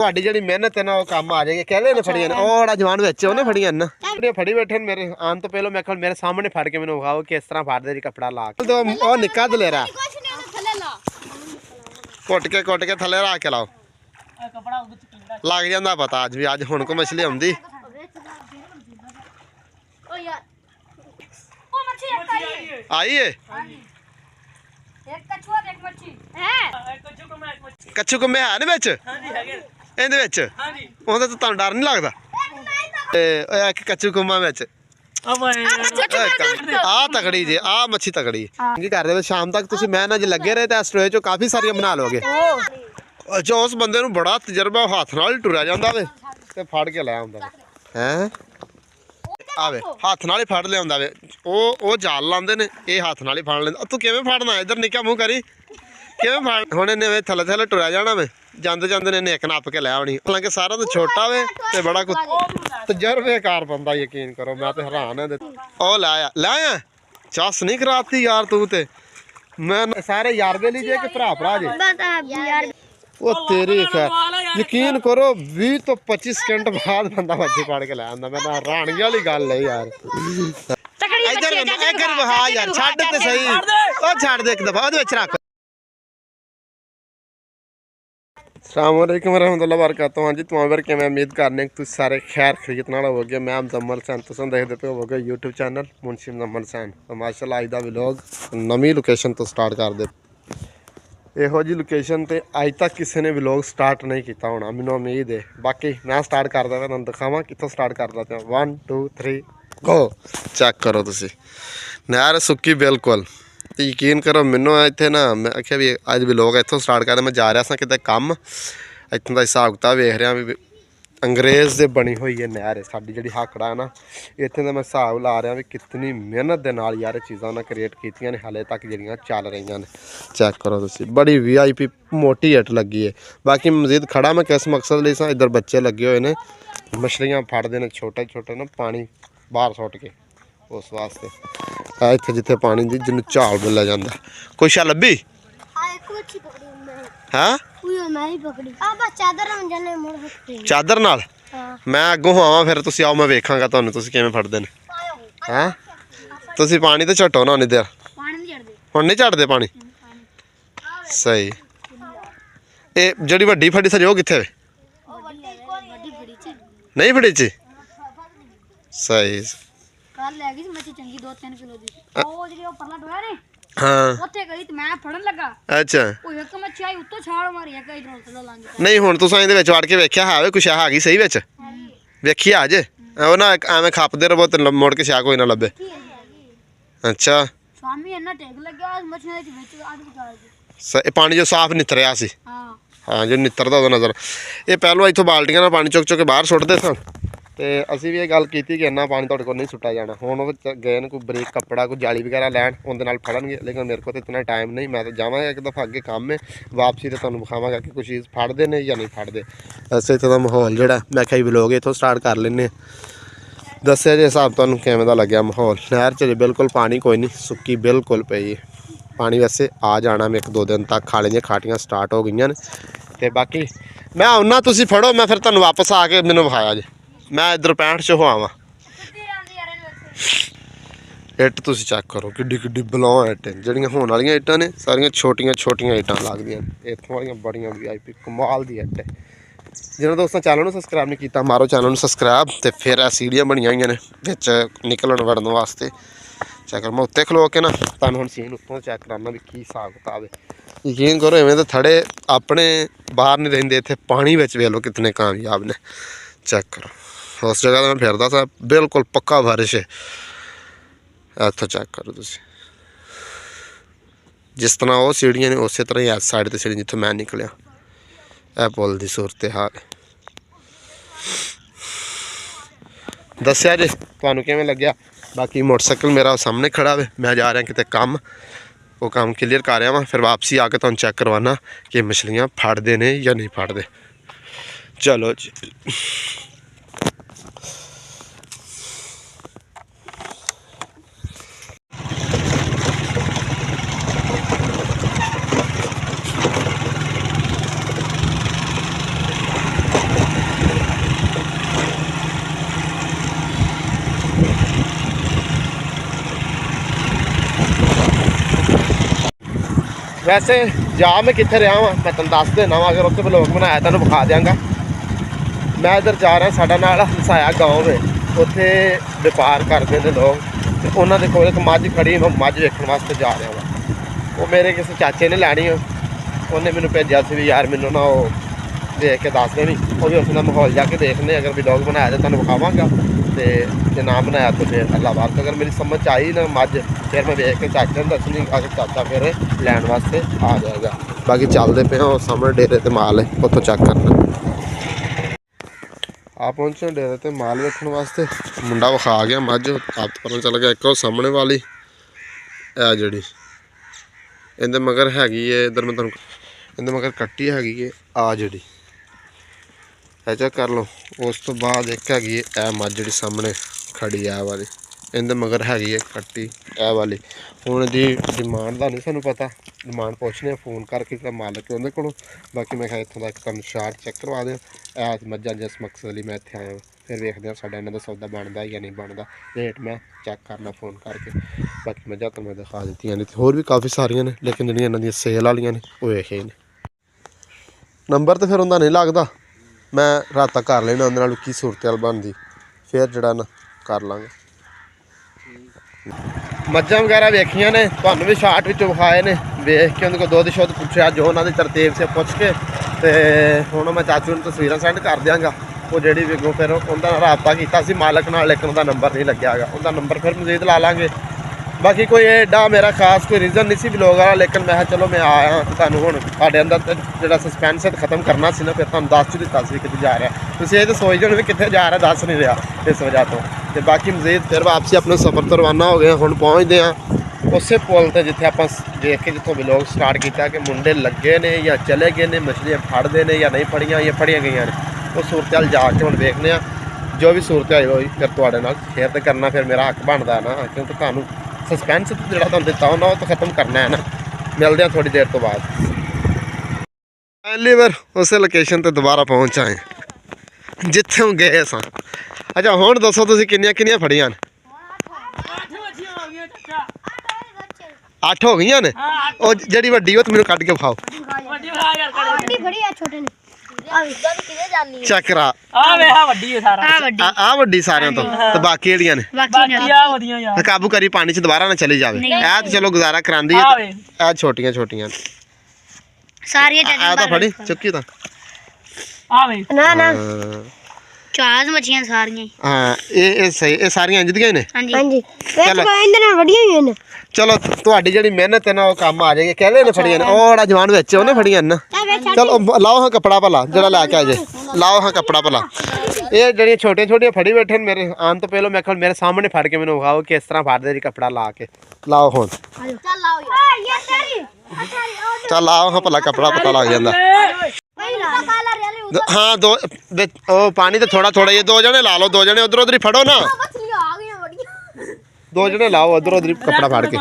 ਤੁਹਾਡੀ ਜਿਹੜੀ ਮਿਹਨਤ ਹੈ ਨਾ ਉਹ ਕੰਮ ਆ ਜਾਏਗੀ। ਕਹਿੰਦੇ ਨੇ ਫੜੀਆਂ ਨੇ ਉਹ ਬੜਾ ਜਵਾਨ ਵਿੱਚ ਉਹਨੇ ਫੜੀਆਂ ਨਾ ਜਿਹੜੀਆਂ ਫੜੀ ਬੈਠੇ ਨੇ ਮੇਰੇ ਆਉਣ ਤੋਂ ਪਹਿਲਾਂ ਮੈਂ ਕਿਹਾ ਮੇਰੇ ਸਾਹਮਣੇ ਫੜ ਕੇ ਮੈਨੂੰ ਵਿਖਾਓ ਕਿਸ ਤਰ੍ਹਾਂ ਫੜਦੇ ਜੀ ਕੱਪੜਾ ਲਾ ਕੇ। ਉਹ ਨਿੱਕਾ ਦਲੇਰਾ ਕੁੱਟ ਕੇ ਥੱਲੇ ਰੱਖ ਕੇ ਲਾਓ ਲੱਗ ਜਾਂਦਾ ਪਤਾ ਅੱਜ ਹੁਣ ਕੋ ਮਛਲੀ ਆਉਂਦੀ आई है कच्छू कुम्मे है ना तो डर नहीं लगता कच्छू कुम्मा आ तकड़ी जी आ मच्छी तकड़ी कर रहे शाम तक तुम मैं ना जो लगे रहे तो स्टोरेज चो काफी सारिया बना लोगे जो उस बंदे नूं बड़ा तजर्बा हाथ नाल टुरिया जांदा वे ते फड़ के लै आउंदा है आवे हाथ नाल ही फड़ लिया वे ओ जाल लाते ने ये हाथ नाल ही फड़ लेंदा तू किवें फड़ना इधर निक्का मूँह करी किवें फड़ हुण इन्हें वे थल्ले थल्ले टुरिया जाना वे जांदे जांदे ने इक नप के लै आउणी हालांकि सारा तो छोटा वे ते बड़ा कुछ तजर्बेकार बंदा यकीन करो मैं तो हैरान है ओ लाया चस नहीं कराती यार तू ते मैं सारे यार दे लीजिए कि भरा भरा जे वो तेरी खैर यकीन करो 20 तो 25 सेकंड बाद बंदा मच्छी पड़ के लै आंदा मैं हैरानगी वाली गल है यार इधर इधर वहा यार छड़ ते सही ओ छड़ दे एक दफा ओदे विच रख अस्सलाम वालेकुम रहमतुल्लाह बरकातहू हां जी तुम फिर किवें उम्मीद करने तुम सारे खैर खरीत नाल होवोगे मैं मुजम्मल हुसैन तुम देखते पे होवोगे यूट्यूब चैनल मुंशी मुजम्मल हुसैन तो माशाअल्लाह अज दा व्लॉग नवी लोकेशन तो स्टार्ट कर दे ਇਹੋ ਜੀ ਲੋਕੇਸ਼ਨ ਤੇ ਅੱਜ ਤੱਕ ਕਿਸੇ ਨੇ ਵਲੌਗ ਸਟਾਰਟ ਨਹੀਂ ਕੀਤਾ ਹੋਣਾ ਮੈਨੂੰ ਉਮੀਦ ਹੈ ਬਾਕੀ ਮੈਂ ਸਟਾਰਟ ਕਰਦਾ ਮੈਂ ਤੁਹਾਨੂੰ ਦਿਖਾਵਾਂ ਕਿੱਥੋਂ ਸਟਾਰਟ ਕਰਦਾ ਪਿਆ 1 2 3 ਗੋ ਚੈੱਕ ਕਰੋ ਤੁਸੀਂ ਨਹਿਰ ਸੁੱਕੀ ਬਿਲਕੁਲ ਤੇ ਯਕੀਨ ਕਰੋ ਮੈਨੂੰ ਇੱਥੇ ਨਾ ਮੈਂ ਆਖਿਆ ਵੀ ਅੱਜ ਵਲੌਗ ਇੱਥੋਂ ਸਟਾਰਟ ਕਰਦਾ ਮੈਂ ਜਾ ਰਿਹਾ ਸਾਂ ਕਿਤੇ ਕੰਮ ਇੱਥੋਂ ਦਾ ਹਿਸਾਬ ਕਿਤਾਬ ਵੇਖ ਰਿਹਾ ਵੀ अंग्रेज़ से बनी हुई है नहर है साड़ी जी हाकड़ा है ना इतने का मैं हिसाब ला रहा भी कितनी मेहनत के नाल यार चीज़ा उन्हें क्रिएट की हाले तक जड़ियाँ चल रही ने चेक करो तुम बड़ी VIP मोटी हिट लगी है बाकी मजीद खड़ा मैं किस मकसद लिए इधर बच्चे लगे हुए हैं मछलियाँ फड़ते हैं छोटे छोटे ना पानी बाहर सुट के उस वास्ते इतने जिथे पानी की जिन्होंने झाल बोलिया जाता कोई शा लभी हाँ चादर नाल मैं अगों आवां फिर तुसीं आओ मैं वेखांगा तुहानूं तुसीं किवें फड़दे ने हैं तुसीं पानी ते झट्टो ना उन्नी देर हुण नहीं झड़दे पानी सही ये जिहड़ी वड्डी फड़ी सरी ओह कित्थे नहीं फड़ी ची सही हाँ अच्छा नहीं हुण तुसां इहदे विच वड़ के वेख्या है कुछ है गई सही विच वेखी अज ओ ना एवें खपदे रहो ते मुड़ के शाह कोई ना लभे अच्छा पानी जो साफ नितरिया सी हाँ जो नितरदा नज़र ये पहलों इत्थों बाल्टियां नाल पानी चुक चुक के बाहर सुट्टदे सन तो असी भी ये गल की कि इन्ना पानी तुहाडे कोल नहीं सुट्टा जाना हुण गए कोई बरीक कपड़ा कोई जाली वगैरह लैन उहदे नाल फड़नगे लेकिन मेरे को तो इतना टाइम नहीं मैं तो जावांगा एक दफ़ा अगे काम है वापसी तो तुहानूं विखावांगा कि कुछ चीज़ फड़दे ने या नहीं फड़दे अस इत्थों दा माहौल जिहड़ा मैं कई व्लॉग इत्थों स्टार्ट कर लैने दस्सिया जे हिसाब तुहानूं किवें दा लग्गिया माहौल नहर च बिल्कुल पानी कोई नहीं सुक्की बिल्कुल पई है पानी वैसे आ जाना मैं 1-2 दिन तक खाले दियां खाटियां स्टार्ट हो गई तो बाकी मैं आउना तुसीं फड़ो मैं फिर तुहानूं वापस आके मैनूं विखाया जे मैं इधर 65 च हो आवा इट तुसीं चेक करो किड्डी किड्डी बलौं इट जड़ियां होने वाली इट्टां ने सारियां छोटियां छोटियां इट्टां लगदियां इत्थों वालियां बड़ियां VIP कमाल दी इट है जिन्होंने दोस्तों चैनल में सब्सक्राइब नहीं किया मारो चैनल में सब्सक्राइब तो फिर सीढ़ियाँ बनिया हुई ने बिच निकलन वड़न वास्ते चेक कर मैं उत्ते खलो के ना तुहानूं हुण सीन उत्तों चेक कराना भी की हिसाब किताब है यकीन करो इवें तो थड़े अपने बाहर नहीं रहिंदे इत्थे पानी विच वेख लो कितने कामयाब ने चेक करो उस जगह मैं फिरदा सा बिल्कुल पक्का बारिश है इत्थों चेक करो तुसीं जिस तरह वो सीढ़ियां ने उस तरह ही इस साइड ते सीढ़ी जित्थों मैं निकलिया यह पुल की सूरत हाल दस्सिया जे तुहानूं किवें लग्गिया बाकी मोटरसाइकिल मेरा सामने खड़ा है मैं जा रहा किते काम वो काम क्लीयर कर रहा वा फिर वापसी आके तुहानूं चेक करवाना कि मछलियां फड़दे ने या नहीं फड़दे चलो जी वैसे जा मैं कितने रहा वा मैं तुम दस देना वा अगर उत्थे व्लॉग बनाया तुहानू विखा देंगा। मैं इधर जा रहा साडा नाल हंसाया गाँव है उत्थे व्यापार करते हैं लोग तो उन्होंने कोल एक मझ खड़ी मैं मझ वेखण वास्ते जा रहा वा। वो मेरे किसी चाचे ने लैनी उन्हें मैनू भेजा सी भी यार मैनू ना वो देख के दस देनी वो भी उसका माहौल जाके देखने अगर व्लॉग बनाया तो तुहानू विखावांगा तो जे ना बनाया तो फिर अल्लाह बात अगर मेरी समझ आई ना मझ फिर मैं वेख के चाचे ने दसनी अगर चाचा फिर लैन वास्ते आ जाएगा। बाकी चलते पे वो सामने डेरे ते माल है उत्थों चेक करना आ पहुंचे डेरे ते माल वेखण वास्ते मुंडा विखा गया मझ आप तो पता चल गया एक सामने वाली है जिहड़ी इहदे मगर हैगी है इधर मैं तुहानू इहदे मगर कट्टी हैगी है आ जिहड़ी है चेक कर लो। उस तो बाद एक हैगी है ए मझ जिहड़ी सामने खड़ी है वाली इहदे मगर हैगी है कट्टी ए वाली। हुण दी डिमांड दा नहीं सानू पता डिमांड पुछने फोन करके जेह्ड़ा मालक है उहदे कोलों। बाकी मैं कहा इत्थों दा तुहानू शार्ट चेक करवा दें ऐ मझां जिस मकसद लई मैं इत्थे आया फिर वेखदे हां साडा इन्हां दा सौदा बनदा या नहीं बनदा रेट मैं चेक करना फोन करके। बाकी मझां तो मैं दिखा दित्तियां ने होर भी काफ़ी सारियां ने लेकिन जिहड़ियां इन्हां दियां सेल वालियां ने वो वेखे ने नंबर तो फिर उन्दा नहीं लगदा मैं राता कर लेना उहदे नाल की सूरत हाल बनदी फिर जिहड़ा ना कर लांगे। मझां वगैरह वेखियां ने तुहानू भी शार्ट विच विखाए ने वेख के उन्हां कोल दुध शुद्ध पुछया जो उन्हां दी तरतीब से पुछ के ते हुण मैं चाचू नूं तस्वीरां सेंड कर दियांगा वो जिहड़ी भी अगों फिर उहदा राबता कीता सी मालक नाल लेकिन उहदा नंबर नहीं लग्या हैगा उहदा नंबर फिर मजीद ला लांगे। बाकी कोई एडा मेरा खास कोई रीजन नहीं सी व्लॉग वाला लेकिन मैं चलो मैं आया तो तुहानू हुण तुहाडे अंदर जिहड़ा सस्पेंस है खत्म करना सी ना फिर तुहानू दस दित्ता सी कित्थे जा रहा तुसीं ये तो सोचदे होणे भी कित्थे जा रहा दस नहीं रहा इस वजह तो बाकी मजीद फिर वापसी अपने सफ़र तो रवाना हो गए हुण पहुँचते हैं उस पुल ते जिथे आपां देख के जिथों व्लॉग स्टार्ट किया कि मुंडे लगे ने या चले गए ने मछलियां फड़दे ने या नहीं फड़ियां या फड़ियां गई ने वो सूरत हाल जाके हुण देखने जो भी सूरत हाल होई फिर तुहाडे नाल शेयर तो करना फिर मेरा हक बनदा ना क्योंकि तुहानू सस्पेंस जिहड़ा तुहानू दित्ता होना वो तो खत्म करना है ना। मिलते हैं थोड़ी देर तो बाद पहली बार उस लोकेशन ते दोबारा पहुँच आए जिथे हम गए सां। अच्छा हुण दसो तुसीं किन्नियां किन्नियां फड़ियां ने 8 हो गई ने ਉਹ ਜਿਹੜੀ ਵੱਡੀ ਉਹ ਮੈਨੂੰ ਕੱਢ ਕੇ ਵਿਖਾਓ ਚੱਕਰਾ ਆ ਵੇ ਆ ਵੱਡੀ ਹੈ ਸਾਰਾ ਆ ਵੱਡੀ ਸਾਰਿਆਂ ਤੋਂ ਤੇ ਬਾਕੀ ਜਿਹੜੀਆਂ ਨੇ ਬਾਕੀ ਆ ਵਧੀਆਂ ਯਾਰ ਕਾਬੂ ਕਰੀ ਪਾਣੀ 'ਚ ਦੁਬਾਰਾ ਨਾ ਚਲੀ ਜਾਵੇ ਇਹ ਤੇ ਚਲੋ ਗੁਜ਼ਾਰਾ ਕਰਾਂਦੀ ਹੈ ਇਹ ਛੋਟੀਆਂ ਛੋਟੀਆਂ ਸਾਰੀਆਂ ਆ ਤਾਂ ਫੜੀ ਚੁੱਕੀ ਤਾਂ ਆ ਵੇ ਨਾ ਨਾ ਚਾਰ ਮੱਛੀਆਂ ਸਾਰੀਆਂ ਹਾਂ ਇਹ ਸਹੀ ਇਹ ਸਾਰੀਆਂ ਇੰਜ ਦੀਆਂ ਨੇ ਹਾਂਜੀ ਵਿੱਚ ਕੋਈ ਇੰਦ ਨਾਲ ਵੱਡੀਆਂ ਹੋਈਆਂ ਨੇ। चलो तुहाडी जिहड़ी मेहनत है ना वो काम आ जाएगी कहले ने फड़ियां ने ओ बड़ा जवान विच ओने फड़ियां ना चलो लाओ हाँ कपड़ा भला जरा लैके आ जाए लाओ हाँ कपड़ा भला ये जिहड़ियां छोटियां छोटियां फड़ी बैठे ने मेरे आन तो पहलो मैं कल मेरे सामने फड़ के मैनू विखाओ किस तरह फड़दे जी कपड़ा ला के लाओ हुण चल लाओ हाँ भला कपड़ा पता लग जांदा हाँ दो ओ पानी तो थोड़ा थोड़ा ये दो जने ला लो दो जने उधर उधर ही फड़ो ना दो जने लाओ उधर उधर कपड़ा फाड़ के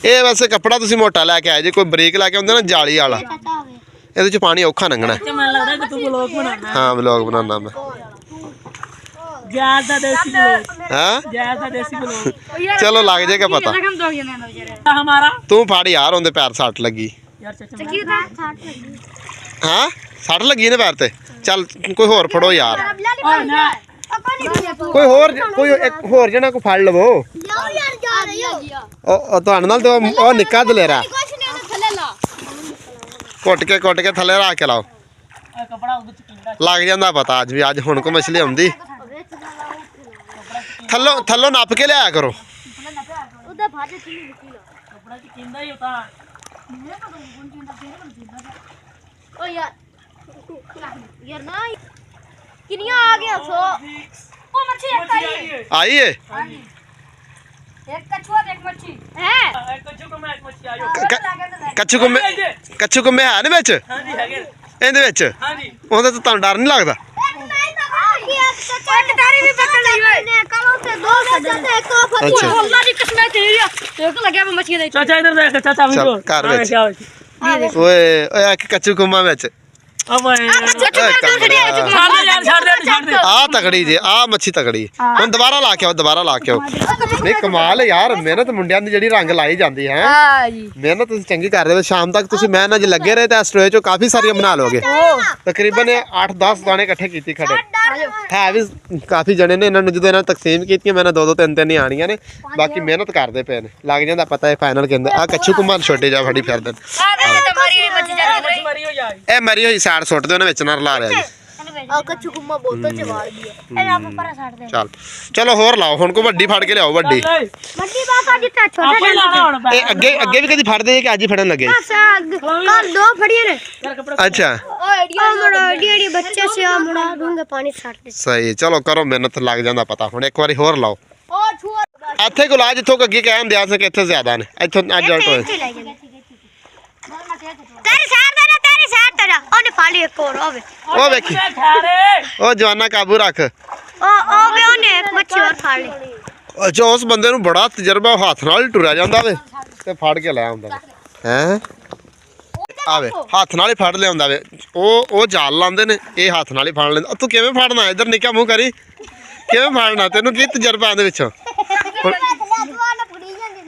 ये वैसे कपड़ा तुसीं मोटा लैके आए जे कोई बरीक लैके आउंदा ना जाली वाला ਇਹਦੇ ਚ ਪਾਣੀ ਔਖਾ ਲੰਘਣਾ ਮੈਨੂੰ ਲੱਗਦਾ ਕਿ ਤੂੰ ਵਲੌਗ ਬਣਾਉਣਾ ਹਾਂ ਵਲੌਗ ਬਣਾਉਣਾ ਮੈਂ ਜ਼ਿਆਦਾ ਦੇਸੀ ਵਲੌਗ ਹਾਂ ਜ਼ਿਆਦਾ ਦੇਸੀ ਵਲੌਗ ਚਲੋ ਲੱਗ ਜਾਏਗਾ ਪਤਾ ਹਮਾਰਾ ਤੂੰ ਫੜ ਯਾਰ ਉਹਦੇ ਪੈਰ ਸੱਟ ਲੱਗੀ ਯਾਰ ਚੱਕੀ ਦਾ ਸੱਟ ਲੱਗੀ ਹਾਂ ਸੱਟ ਲੱਗੀ ਨੇ ਪੈਰ ਤੇ ਚੱਲ ਕੋਈ ਹੋਰ ਫੜੋ ਯਾਰ कोई होर जना को फाड़ लवो तुहाडे नाल तो ओ निक्का दलेरा कुट के थले रख के लाओ लग जांदा पता अज भी अज हुण को मछली आउंदी थल्लो नप के लिया करो किनिया आ गया सो वो मच्छी एक आई है एक कछुआ एक मच्छी है एक कछुआ को मैं एक मच्छी आयो कच्छू कुम्मे है ने विच हां जी हैगे ਇਹਦੇ ਵਿੱਚ हां जी ਉਹਦਾ ਤਾਂ ਤੁਹਾਨੂੰ ਡਰ ਨਹੀਂ ਲੱਗਦਾ कटारी भी पकड़ ली ने कलो से दो से एक तो फटी अल्लाह की कसम तेरी एक लगे मैं मच्छी दे चाचा इधर देख चाचा वीडियो कर ਵਿੱਚ ਓਏ ਓਏ ਇੱਕ ਕੱਚੂ ਕੁੰਮਾ ਵਿੱਚ अब छड़ दे ਆ ਤਕੜੀ ਜੇ ਆ ਮੱਛੀ ਤਕੜੀ ਹੁਣ ਦੁਬਾਰਾ ਲਾ ਕੇ ਆਓ ਨਹੀਂ ਕਮਾਲ ਹੈ ਯਾਰ ਮਿਹਨਤ ਮੁੰਡਿਆਂ ਦੀ ਜਿਹੜੀ ਰੰਗ ਲਾਈ ਜਾਂਦੀ ਹੈ ਹਾਂ ਜੀ ਮਿਹਨਤ ਤੁਸੀਂ ਚੰਗੀ ਕਰ ਰਹੇ ਹੋ ਸ਼ਾਮ ਤੱਕ ਤੁਸੀਂ ਮੈਂ ਨਾ ਜੇ ਲੱਗੇ ਰਹੇ ਤਾਂ ਸਟੋਏ ਚੋਂ ਕਾਫੀ ਸਾਰੀਆਂ ਬਣਾ ਲਓਗੇ ਤਕਰੀਬਨ 8-10 ਦਾਣੇ ਇਕੱਠੇ ਕੀਤੀ ਖੜੇ ਹੈ ਵੀ ਕਾਫੀ ਜਣੇ ਨੇ ਇਹਨਾਂ ਨੂੰ ਜਦੋਂ ਇਹਨਾਂ ਤਕਸੀਮ ਕੀਤੀਆਂ ਮੈਂ ਨਾ 2-2 3-3 ਹੀ ਆਣੀਆਂ ਨੇ ਬਾਕੀ ਮਿਹਨਤ ਕਰਦੇ ਪਏ ਨੇ ਲੱਗ ਜਾਂਦਾ ਪਤਾ ਹੈ ਫਾਈਨਲ ਕਹਿੰਦੇ ਆ ਕੱਛੂ ਕੁਮਾਰ ਛੋਟੇ ਜਾ ਫੜੀ ਫਿਰਦੇ ਇਹ ਮਰੀ ਹੋਈ ਸਾਈਡ ਸੁੱਟ ਦੇ ਉਹਨੇ ਵਿੱਚ ਨਾ ਰਲਾ ਰਿਹਾ ਜੀ ਕੱਚੂ ਕੁੰਮਾ ਬੋਤਲ ਚ ਵਾੜ ਗਈ ਇਹ ਆਪਾਂ ਪਰਾਂ ਛੱਡ ਦੇ ਚਲੋ ਹੋਰ ਲਾਓ ਹੁਣ ਕੋ ਵੱਡੀ ਫੜ ਕੇ ਲਿਆਓ ਵੱਡੀ ਬਾਤ ਆ ਜਿੱਤਾ ਛੋਟਾ ਇਹ ਅੱਗੇ ਵੀ ਕਦੀ ਫੜਦੇ ਕਿ ਅੱਜ ਹੀ ਫੜਨ ਲੱਗੇ ਕੱਲ ਦੋ ਫੜੀਆਂ ਨੇ ਅੱਛਾ ਡੀ ਬੱਚੇ ਸੇ ਆ ਮੁੜਾ ਦੂੰਗੇ ਪਾਣੀ ਛੱਡ ਦੇ ਸਹੀ ਚਲੋ ਕਰੋ ਮਿਹਨਤ ਲੱਗ ਜਾਂਦਾ ਪਤਾ ਹੁਣ ਇੱਕ ਵਾਰੀ ਹੋਰ ਲਾਓ ਇੱਥੇ ਗੁਲਾਜ ਇੱਥੋਂ ਅੱਗੇ ਕਹਿਣ ਦਿਆ ਸੀ ਕਿ ਇੱਥੇ ਜ਼ਿਆਦਾ ਨੇ ਇੱਥੋਂ ਅੱਜ ਜਲਟ ਹੋਏ ਤੇਰੀ ਉਹਨੇ ਫਾਲੀ ਇੱਕ ਹੋਰ ਹੋਵੇ ਉਹ ਵੇਖੀ ਉਹ ਜਵਾਨਾ ਕਾਬੂ ਰੱਖ ਉਹ ਵੀ ਉਹਨੇ ਮੱਛੀ ਹੋਰ ਫੜ ਲਈ ਅੱਛਾ ਉਸ ਬੰਦੇ ਨੂੰ ਬੜਾ ਤਜਰਬਾ ਹੱਥ ਨਾਲ ਹੀ ਟੁਰਿਆ ਜਾਂਦਾ ਵੇ ਤੇ ਫੜ ਕੇ ਲੈ ਆਉਂਦਾ ਹੈ ਆਵੇ ਹੱਥ ਨਾਲ ਹੀ ਫੜ ਲਿਆਉਂਦਾ ਵੇ ਉਹ ਜਾਲ ਲਾਉਂਦੇ ਨੇ ਇਹ ਹੱਥ ਨਾਲ ਹੀ ਫੜ ਲੈਂਦਾ ਤੂੰ ਕਿਵੇਂ ਫੜਨਾ ਇੱਧਰ ਨਿੱਕਾ ਮੂੰਹ ਕਰੀ ਕਿਵੇਂ ਫੜਨਾ ਤੈਨੂੰ ਕੀ ਤਜਰਬਾ ਆਂਦੇ ਵਿੱਚੋਂ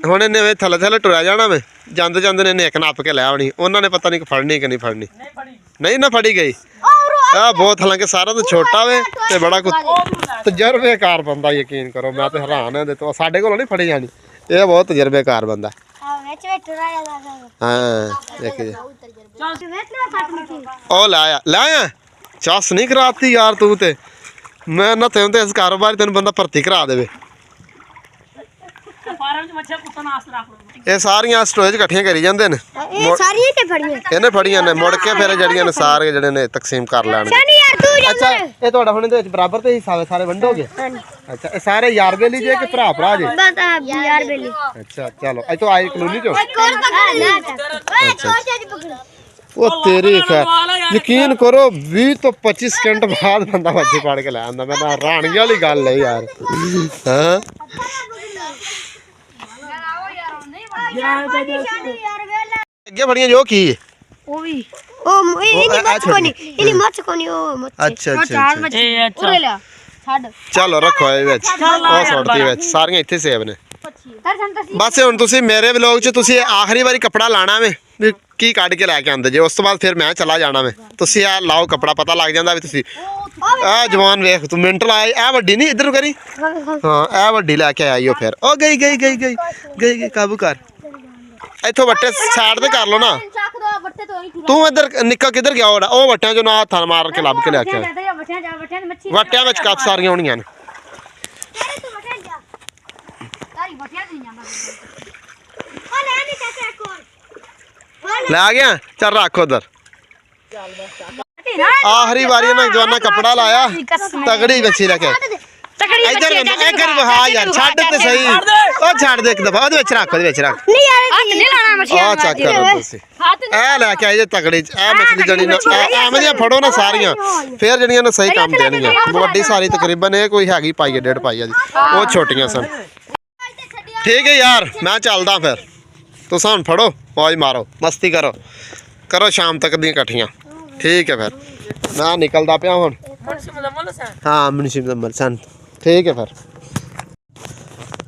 ਹੁਣ ਇਹਨੇ ਵੇ ਥੱਲੇ ਟੁਰਿਆ ਜਾਣਾ ਵੇ ਜਾਂਦੇ ਨੇ ਇਹਨੇ ਇੱਕ ਨੱਪ ਕੇ ਲੈ ਆਉਣੀ ਉਹਨਾਂ ਨੇ ਪਤਾ ਨਹੀਂ ਕਿ ਫੜਨੀ ਕਿ ਨਹੀਂ ਫੜਨੀ ਨਹੀਂ ਨਾ ਫੜੀ ਗਈ ਆ ਬਹੁਤ ਹਾਲਾਂਕਿ ਸਾਰਾ ਤੋਂ ਛੋਟਾ ਵੇ ਤੇ ਬੜਾ ਕੁ ਤਜਰਬੇਕਾਰ ਬੰਦਾ ਯਕੀਨ ਕਰੋ ਮੈਂ ਤੇ ਹੈਰਾਨ ਹਾਂ ਤੇ ਸਾਡੇ ਕੋਲੋਂ ਨਹੀਂ ਫੜੀ ਜਾਣੀ ਇਹ ਬਹੁਤ ਤਜਰਬੇਕਾਰ ਬੰਦਾ ਹਾਂ ਦੇਖ ਜੀ ਉਹ ਲਾਇਆ ਚੱਸ ਨਹੀਂ ਕਰਾਤੀ ਯਾਰ ਤੂੰ ਤੇ ਮੈਂ ਨਾ ਤੈਨੂੰ ਤੇ ਇਸ ਕਾਰੋਬਾਰ ਤੈਨੂੰ ਬੰਦਾ ਭਰਤੀ ਕਰਾ ਦੇਵੇ ਇਹ ਸਾਰੀਆਂ ਸਟੋਰੇਜ ਇਕੱਠੀਆਂ ਕਰੀ ਜਾਂਦੇ ਨੇ ਇਹ ਸਾਰੀਆਂ ਤੇ ਫੜੀਆਂ ਇਹਨੇ ਫੜੀਆਂ ਨੇ ਮੁੜ ਕੇ ਫਿਰ ਜਿਹੜੀਆਂ ਨੇ ਸਾਰੇ ਜਿਹੜੇ ਨੇ ਤਕਸੀਮ ਕਰ ਲੈਣਗੇ ਯਾਰ ਤੂੰ ਅੱਛਾ ਇਹ ਤੁਹਾਡਾ ਹੁਣ ਇਹਦੇ ਵਿੱਚ ਬਰਾਬਰ ਤੇ ਹਿੱਸਾ ਵੇ ਸਾਰੇ ਵੰਡੋਗੇ ਅੱਛਾ ਇਹ ਸਾਰੇ ਯਾਰ ਬੇਲੀ ਜੇ ਕਿ ਭਰਾ ਜੇ ਬਸ ਯਾਰ ਬੇਲੀ ਅੱਛਾ ਚਲੋ ਇੱਥੋਂ ਆਏ ਕਲੋਨੀ ਚੋਂ ਕੋਲ ਉਹ ਤੇਰੀ ਖੈਰ ਯਕੀਨ ਕਰੋ 20 ਤੋਂ 25 ਸਕਿੰਟ ਬਾਅਦ ਬੰਦਾ ਵੱਜੇ ਪਾੜ ਕੇ ਲੈ ਆਂਦਾ ਮੈਂ ਤਾਂ ਹੈਰਾਨਗੀ ਵਾਲੀ ਗੱਲ ਹੈ ਯਾਰ ਹਾਂ ਅੱਗੇ ਬੜੀਆਂ ਜੋ ਕੀ ਹੈ ਉਹ ਵੀ ਉਹ ਇਹਨੀ ਮੱਛ ਕੋਨੀ ਉਹ ਮੱਛ ਅੱਛਾ ਅੱਛਾ ਉਰੇ ਲਿਆ ਛੱਡ ਚਲੋ ਰੱਖੋ ਇਹ ਵਿੱਚ ਉਹ ਸੁੱਟਦੀ ਵਿੱਚ ਸਾਰੀਆਂ ਇੱਥੇ ਸੇਵ ਨੇ ਬਸ ਹੁਣ ਤੁਸੀਂ ਮੇਰੇ ਵਲੌਗ 'ਚ ਤੁਸੀਂ ਆਖਰੀ ਵਾਰੀ ਕੱਪੜਾ ਲਾਣਾ ਵੇ ਵੀ ਕੀ ਕੱਢ ਕੇ ਲੈ ਕੇ ਆਂਦੇ ਜੇ ਉਸ ਤੋਂ ਬਾਅਦ ਫਿਰ ਮੈਂ ਚਲਾ ਜਾਣਾ ਵੇ ਤੁਸੀਂ ਆ ਲਾਓ ਕੱਪੜਾ ਪਤਾ ਲੱਗ ਜਾਂਦਾ ਵੀ ਤੁਸੀਂ ਆ ਜਵਾਨ ਵੇਖ ਤੂੰ ਮਿੰਟ ਲਾਇਆ ਇਹ ਵੱਡੀ ਨਹੀਂ ਇੱਧਰ ਕਰੀ ਹਾਂ ਇਹ ਵੱਡੀ ਲੈ ਕੇ ਆਈਓ ਫਿਰ ਉਹ ਗਈ ਕਾਬੂ ਕਰ ਇੱਥੋਂ ਵੱਟੇ ਸਾਈਡ ਤੇ ਕਰ ਲਓ ਨਾ ਤੂੰ ਇੱਧਰ ਨਿੱਕਾ ਕਿੱਧਰ ਗਿਆ ਉਹ ਵੱਟਿਆਂ 'ਚੋਂ ਨਾ ਹੱਥਾਂ ਮਾਰ ਕੇ ਲੱਭ ਕੇ ਲੈ ਕੇ ਆ ਵੱਟਿਆਂ ਵਿੱਚ ਕਾਫੀ ਸਾਰੀਆਂ ਹੋਣੀਆਂ ਨੇ ਲੈ ਗਿਆ ਚੱਲ ਰੱਖ ਉਧਰ ਆਖਰੀ ਵਾਰੀ ਇਹਨਾਂ ਜਵਾਨਾ ਕੱਪੜਾ ਲਾਇਆ ਤਗੜੀ ਵੱਛੀ ਲੈ ਕੇ ਇੱਧਰ ਇੱਕ ਹਾਂ ਯਾਰ ਛੱਡ ਤੇ ਸਹੀ ਉਹ ਛੱਡ ਦੇ ਇੱਕ ਦਫਾ ਉਹਦੇ ਵਿੱਚ ਰੱਖ ਆ ਚੱਕ ਕਰੋ ਤੁਸੀਂ ਇਹ ਲੈ ਕੇ ਆਏ ਜੇ ਤਗੜੀ ਇਹ ਮਛਲੀ ਜਣੀ ਨਾ ਐਵੇਂ ਦੀਆਂ ਫੜੋ ਨਾ ਸਾਰੀਆਂ ਫਿਰ ਜਿਹੜੀਆਂ ਨੇ ਸਹੀ ਕੰਮ ਦੇਣਗੀਆਂ ਵੱਡੀ ਸਾਰੀ ਤਕਰੀਬਨ ਇਹ ਕੋਈ ਹੈਗੀ ਪਾਈਏ 1.5 ਪਾਈਆ ਦੀ ਉਹ ਛੋਟੀਆਂ ਸਨ ਠੀਕ ਹੈ ਯਾਰ ਮੈਂ ਚੱਲਦਾ ਫਿਰ ਤੁਸੀਂ ਹੁਣ ਫੜੋ ਮौज ਮਾਰੋ ਮਸਤੀ ਕਰੋ ਸ਼ਾਮ ਤੱਕ ਦੀਆਂ ਇਕੱਠੀਆਂ ਠੀਕ ਹੈ ਫਿਰ ਮੈਂ ਨਿਕਲਦਾ ਪਿਆ ਹੁਣ ਹਾਂ ਮੁਨਸ਼ਿਮ ਦਾ ਮਲਸਨ ਠੀਕ ਹੈ ਫਿਰ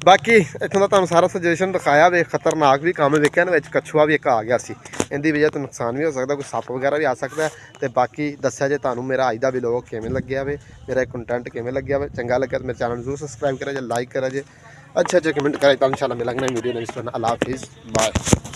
ਬਾਕੀ ਇੱਥੋਂ ਦਾ ਤੁਹਾਨੂੰ ਸਾਰਾ ਸੁਜੈਸ਼ਨ ਦਿਖਾਇਆ ਵੇ ਖਤਰਨਾਕ ਵੀ ਕੰਮ ਵੇਖਿਆ ਨਾ ਵਿੱਚ ਕਛੂਆ ਵੀ ਇੱਕ ਆ ਗਿਆ ਸੀ ਇਹਦੀ ਵਜ੍ਹਾ ਤੋਂ ਨੁਕਸਾਨ ਵੀ ਹੋ ਸਕਦਾ ਕੋਈ ਸੱਪ ਵਗੈਰਾ ਵੀ ਆ ਸਕਦਾ ਤੇ ਬਾਕੀ ਦੱਸਿਆ ਜੇ ਤੁਹਾਨੂੰ ਮੇਰਾ ਅੱਜ ਦਾ ਵਲੌਗ ਕਿਵੇਂ ਲੱਗਿਆ ਵੇ ਮੇਰਾ ਕੰਟੈਂਟ ਕਿਵੇਂ ਲੱਗਿਆ ਵੇ ਚੰਗਾ ਲੱਗਿਆ ਮੇਰੇ ਚੈਨਲ ਨੂੰ ਜ਼ਰੂਰ ਸਬਸਕ੍ਰਾਈਬ ਕਰਿਆ ਜੇ ਲਾਈਕ ਕਰਿਆ ਜੇ ਅੱਛਾ ਕਮੈਂਟ ਕਰਿਆ ਤਾਂ ਇਨਸ਼ਾਅੱਲਾ ਮਿਲਾਂਗੇ ਵੀਡੀਓ ਨੈਕਸਟ ਵਾਰ ਅੱਲਾਹ ਹਾਫਿਜ਼ ਬਾਏ